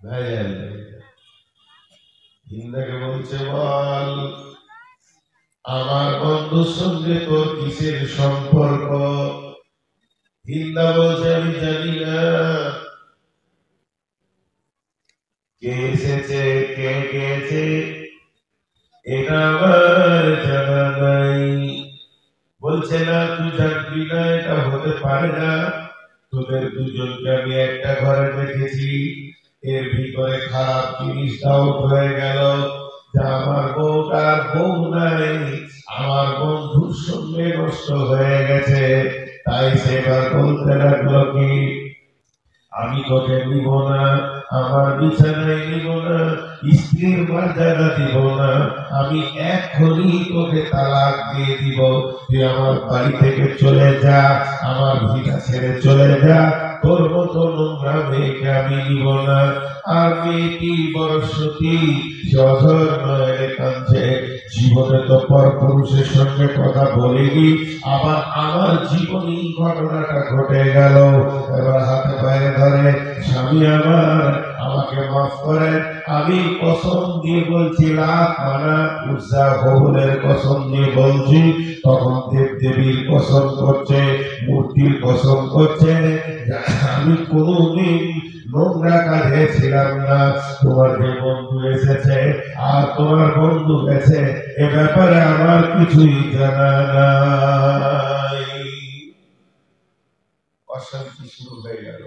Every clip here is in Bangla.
ভেজাল। হিন্দাকে বলছে, বল আমার বন্ধুর সঙ্গে তোর কিসের সম্পর্ক? হিন্দা বলছে, আমি জানি না কে এসেছে কে গেছে, এটা আমার জানা নাই। বলছে না, তুই জানবি না, এটা হতে পারে না। তোদের দুজনকে আমি একটা ঘরে দেখেছি, এর ভিতরে খারাপ জিনিসটাও হয়ে গেল, যে আমার বউটার বউ নাই, আমার বন্ধুর সঙ্গে নষ্ট হয়ে গেছে। তাই সেবার বলতে লাগলো কি, আমি তোকে নিব না, আমার বিছানায় নিব না, স্ত্রীর মর্যাদা দিব না, আমি এখনই তোকে তালাক দিয়ে দিব, তুই আমার বাড়ি থেকে চলে যা, আমার ভিটা ছেড়ে চলে যা, তোর মতো নোংরা মেয়েকে আমি নিব না। আর মেয়েটি বড় সতী, সজর নয়নে কাঁদছে, জীবনে তো পর পুরুষের সঙ্গে কথা বলিনি, আবার আমার জীবনী ঘটনাটা ঘটে গেল। এবার হাতে পায়ে ধরে, স্বামী আমার, আমাকে মাফ করেন, আমি কসম দিয়ে বলছি, লাত মানা উজ্জা বহুলের কসম দিয়ে বলছি। তখন দেব দেবীর কসম করছে, মূর্তির কসম করছে, আমি কোনদিন নোংরা কাজে ছিলাম না। তোমার যে বন্ধু এসেছে আর তোমার বন্ধু গেছে, এ ব্যাপারে আমার কিছুই জানা নাই। অশান্তি শুরু হয়ে গেল।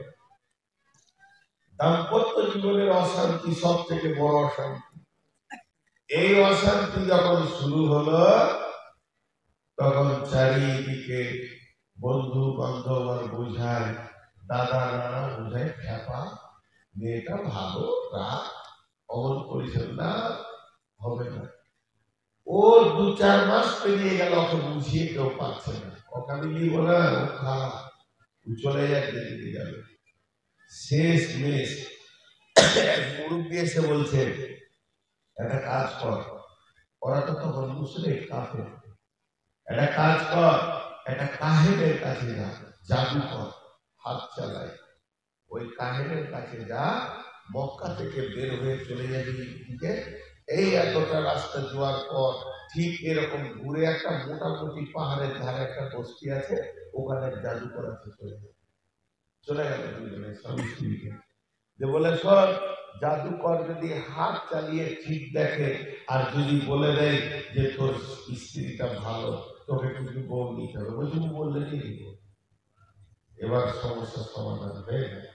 দাম্পত্য জীবনের অশান্তি সব থেকে বড় অশান্তি। এই অশান্তি যখন শুরু হলো, তখন চারিদিকে বন্ধু বান্ধব আর বোঝায়, দাদা নানা বোঝায়, খ্যাপা মেয়েটা ভালো, রাগ অমন করেছেন না, হবে না। ও 2-4 মাস পেরিয়ে গেল, ওকে বুঝিয়ে কেউ পাচ্ছে না, ওকে আমি নিব না, ও খারাপ, চলে যাক, দিকে যাবে। শেষ মেশ মুরব্বী এসে বলছে, একটা কাজ কর, ওরা তো তখন মুসলিম কাফের, একটা কাজ কর, একটা কাহেনের কাছে যা, জাদু কর, হাত চালায়, ওই কাহেনের কাছে যা, মক্কা থেকে বের হয়ে চলে যাবি দিকে, এই এতটা রাস্তা যাওয়ার পর ঠিক এরকম ঘুরে একটা মোটামুটি পাহাড়ের ধারে একটা বস্তি আছে, ওখানে জাদু করাতে চলে গেল দুজনে স্বামী স্ত্রীকে। যে বলে, শোন, জাদুকর যদি হাত চালিয়ে ঠিক দেখে আর যদি বলে দেয় যে তোর স্ত্রীটা ভালো, তোকে কিন্তু বউ নিতে হবে, ওই তুমি বললে নিয়ে দিব। এবার সমস্যার সমাধান হয়ে গেল।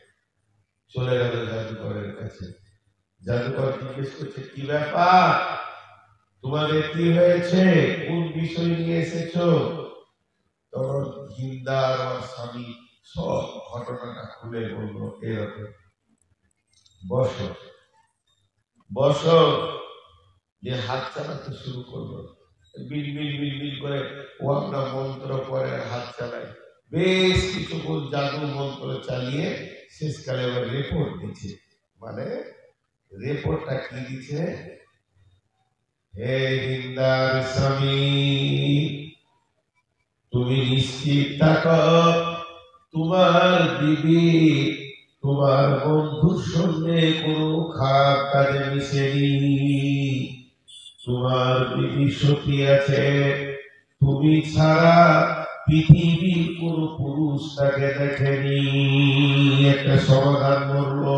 চলে গেল জাদুকরের কাছে। জাদুকর জিজ্ঞেস করছে, কি ব্যাপার, তোমাদের কি হয়েছে, কোন বিষয় নিয়ে এসেছো? তখন হিন্দার আর স্বামী সব ঘটনাটা খুলে বললো, এরকম। বসো বসো, যে হাত চালাতে শুরু করলো, বিল বিল বিল বিল করে ও আমরা মন্ত্র করে হাত চালায়, বেশ কিছুক্ষণ জাদু মন্ত্র চালিয়ে শেষকালে আবার রিপোর্ট দিচ্ছে। মানে রিপোর্টটা কি দিচ্ছে, হে হিন্দার স্বামী, তুমি নিশ্চিত থাকো, তোমার বিবি তোমার বন্ধুর সঙ্গে কোনো খারাপ কাজে মিশেনি, তোমার বিবি সতী আছে, তুমি ছাড়া পৃথিবীর কোন পুরুষ তাকে দেখেনি। একটা সমাধান করলো।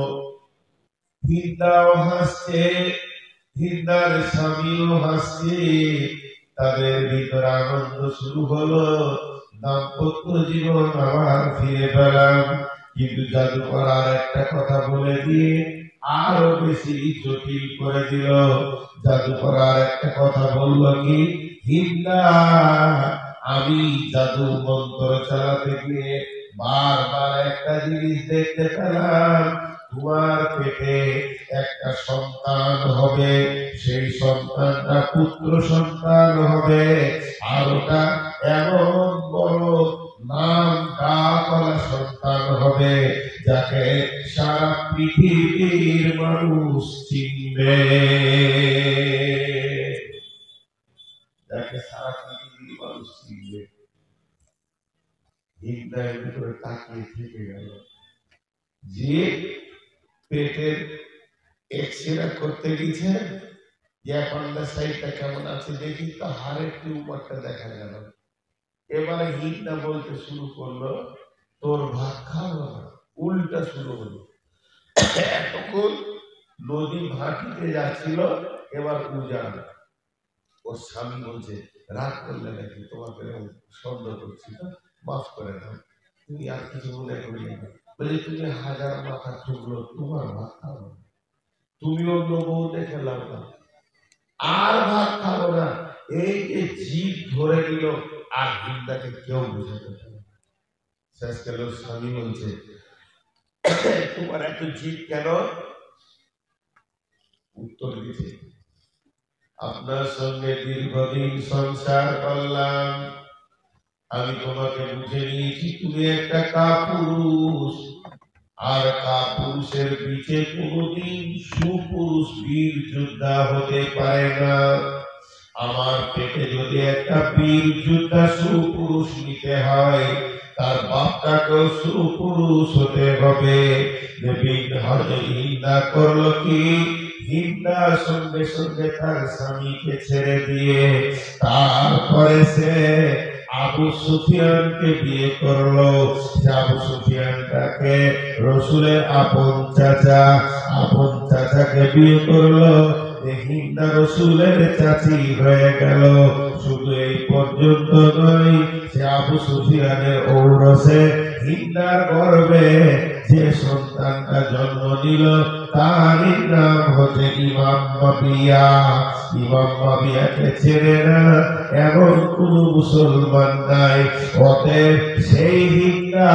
হিন্দাও হাসছে, হিন্দার স্বামীও হাসছে, তাদের ভিতরে আনন্দ শুরু হলো, দাম্পত্য জীবন আবার ফিরে পেলাম। কিন্তু জাদুকর আর একটা কথা বলে দিয়ে আরো বেশি জটিল করে দিল। জাদুকর আর একটা কথা বলল কি, হিন্দা, আমি জাদু মন্ত্র চালাতে গিয়ে বারবার একটা জিনিস দেখতে পেলাম, তোমার পেটে একটা সন্তান হবে, সেই সন্তানটা পুত্র সন্তান হবে, আর ওটা এমন বড় নাম ডাকওয়ালা সন্তান হবে, যাকে সারা পৃথিবীর মানুষ চিনবে, যাকে সারা পৃথিবীর মানুষ চিনবে। হিন্দার ভিতরে তাকিয়ে থেকে গেল, যে পেটের এক্সরে করতে গেছে, যে পান্ডা সাইডটা কেমন আছে দেখি, তো হাড়ের টিউমারটা দেখা গেল। এবারে হিটটা বলতে শুরু করলো, তোর ভাত খাবো না। উল্টা শুরু হলো। এতক্ষণ নদী ভাটিতে যাচ্ছিল, এবার উজান। ওর স্বামী বলছে, রাগ করলে নাকি, তোমাকে সন্দেহ করছি, তো মাফ করে দাও, তুমি আর কিছু মনে করিয়ে না। বলে, তুমি হাজার মাথা ঠুকলো, তোমার ভাত খাবো না। তুমি অন্য বউ দেখে লাভ না, আর ভাত খাবো না। এই যে জিদ ধরে নিল, আর হিন্দাকে কেউ বুঝাতে পারে। শেষকালে ওর স্বামী বলছে, তোমার এত জিদ কেন? উত্তর দিতে, আপনার সঙ্গে দীর্ঘদিন সংসার করলাম, আমি তোমাকে বুঝে নিয়েছি তুমি একটা কাপুরুষ, আর কাপুরুষের পিছে কোনদিন সুপুরুষ বীর যোদ্ধা হতে পারে না। আমার পেটে যদি একটা বীর যোদ্ধা সুপুরুষ নিতে হয়, তার বাপটাকেও সুপুরুষ হতে হবে। হিন্দা করলো কি, হিন্দা সঙ্গে সঙ্গে তার স্বামীকে ছেড়ে দিয়ে তারপরে সে আবু সুফিয়ানকে বিয়ে করলো। আবু সুফিয়ানটাকে রসুলের আপন চাচাকে বিয়ে করলো। হিন্দা রসুলের চাচি হয়ে গেল। শুধু এই পর্যন্ত নয়, সে আবু সুফিয়ানের ঔরসে হিন্দার গর্ভে যে সন্তানটা জন্ম নিল, তার নাম হচ্ছে ইমাম মাবিয়া। ইমাম মাবিয়াকে চেনে না এমন কোন মুসলমান নাই। অতএব সেই হিন্দা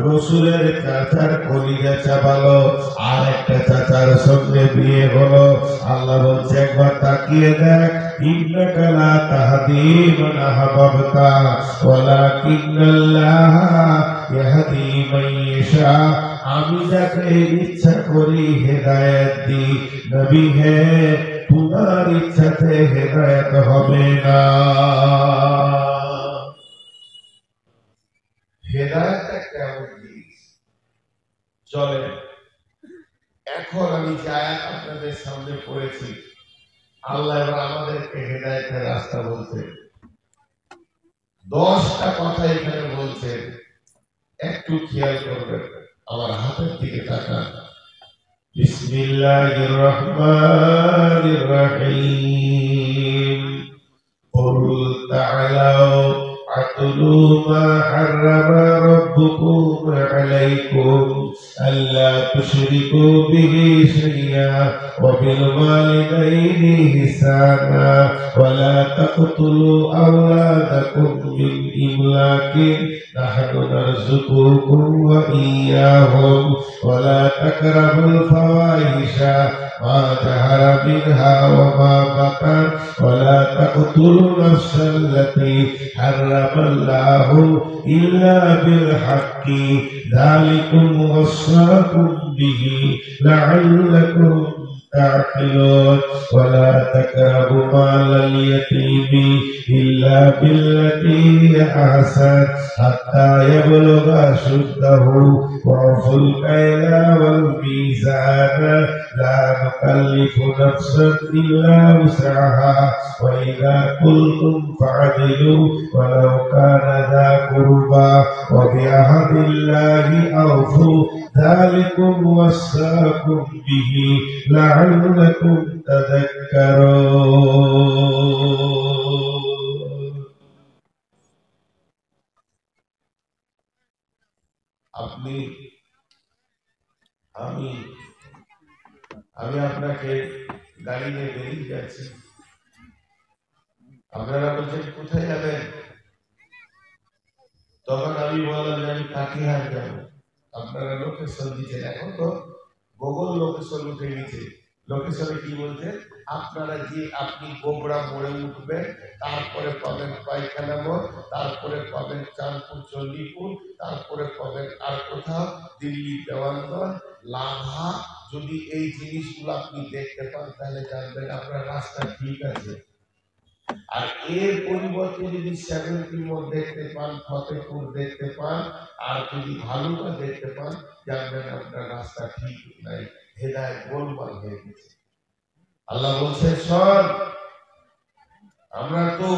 রসুলের চাচার কলিজা চাবালো, আর একটা চাচার সঙ্গে বিয়ে হলো। আল্লাহ বলছে, একবার তাকিয়ে দেখ, ইন্নাকা লা তাহদি মান আহবাবতা ওয়ালাকিন্নাল্লাহ ইয়াহদি মান ইয়াশা। আমি যাকে ইচ্ছা করি হেদায়েত দিই। নবী হে, তোমার ইচ্ছাতে হেদায়েত হবে না। হেদায়েত একটা এমন জিনিস। চলে, এখন আমি যে আয়াত আপনাদের সামনে পড়েছি, আল্লাহ এবার আমাদেরকে হেদায়েতের রাস্তা বলতে 10টা কথা এখানে বলছেন, একটু খেয়াল করবেন। আমার হাতের দিকে তাকান। বিসমিল্লাহির রহমানির রহিম। কুল তাআলাউ আতলু মা হাররামা রাব্বুকুম আলাইকুম আল্লা তুশরিকু বিহি শাইয়্যা ওয়া বিল ওয়ালিদাইনি ইহসানা ওয়া লা তাকতুলু আওলাদাকুম মিন ইমলাকিন নাহনু নারযুকুকুম ওয়া ইয়্যাহুম ওয়া লা তাকরাবুল ফাওয়াহিশা মা যাহারা মিনহা ওয়া মা বাতান ওয়া লা তাকতুলু নাফসাল লাতী হারামাল্লাহু ইল্লা বিল হাক্কি যালিকুম ওয়াসাকুম বিহি লাআল্লাকুম تعقلون ولا تقربوا مال اليتيم إلا بالتي هي أحسن حتى يبلغ أشده وأوفوا الكيل والميزان لا نكلف نفسا إلا وسعها وإذا قلتم فاعدلوا ولو كان ذا قربى وبعهد الله أوفوا ذلكم وصاكم به لعلكم تذكرون। আপনি আমি আপনাকে গাড়ি নিয়ে বেরিয়ে যাচ্ছি, আপনারা বলছেন কোথায় যাবেন? তখন আমি বললাম যে আমি কাটিহার যাবো। আপনারা লোকেশন দিচ্ছেন, এখন তো গুগল লোকেশন উঠে গেছে। লোকেশনে কি বলছে, আপনারা যে আপনি গোবরা মোড়ে উঠবেন, তারপরে পাবেন পায়খানা মোড়, তারপরে পাবেন চাঁদপুর চণ্ডীপুর, তারপরে পাবেন আর কোথাও দিল্লি দেওয়ানগঞ্জ লাভা। যদি এই জিনিসগুলো আপনি দেখতে পান, তাহলে জানবেন আপনার রাস্তা ঠিক আছে। আর এর পরিবর্তে যদি 70 মোড় দেখতে পান, ফতেপুর দেখতে পান, আর যদি ভালুকা দেখতে পান, জানবেন আপনার রাস্তা ঠিক নাই। হেদায়েত গোলমাল হয়ে গেছে। আল্লাহ বলছে শোন, আমরা তো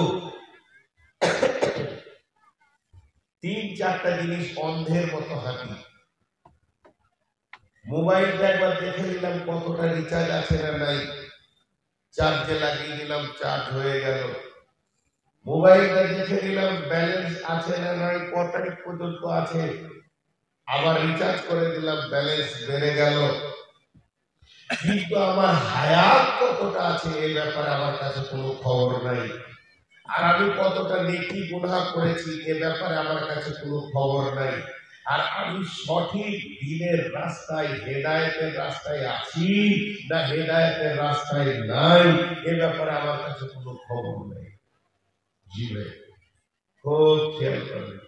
3-4টা জিনিস অন্ধের মতো হাঁটি। মোবাইলটা একবার দেখে নিলাম কতটা রিচার্জ আছে না নাই, চার্জে লাগিয়ে দিলাম, চার্জ হয়ে গেল। মোবাইলটা দেখে নিলাম ব্যালেন্স আছে না নাই, ক তারিখ পর্যন্ত আছে, আবার রিচার্জ করে দিলাম, ব্যালেন্স বেড়ে গেল। কিন্তু আমার হায়াত কতটা আছে এই ব্যাপারে আমার কাছে কোনো খবর নাই। আর আমি কতটা নেকি গুনাহ করেছি এ ব্যাপারে আমার কাছে কোনো খবর নাই। আর আমি সঠিক দ্বীনের রাস্তায়, হেদায়েতের রাস্তায় আছি না হেদায়েতের রাস্তায় নাই, এ ব্যাপারে আমার কাছে কোনো খবর নাই। জি ভাই, খুব খেয়াল করবেন।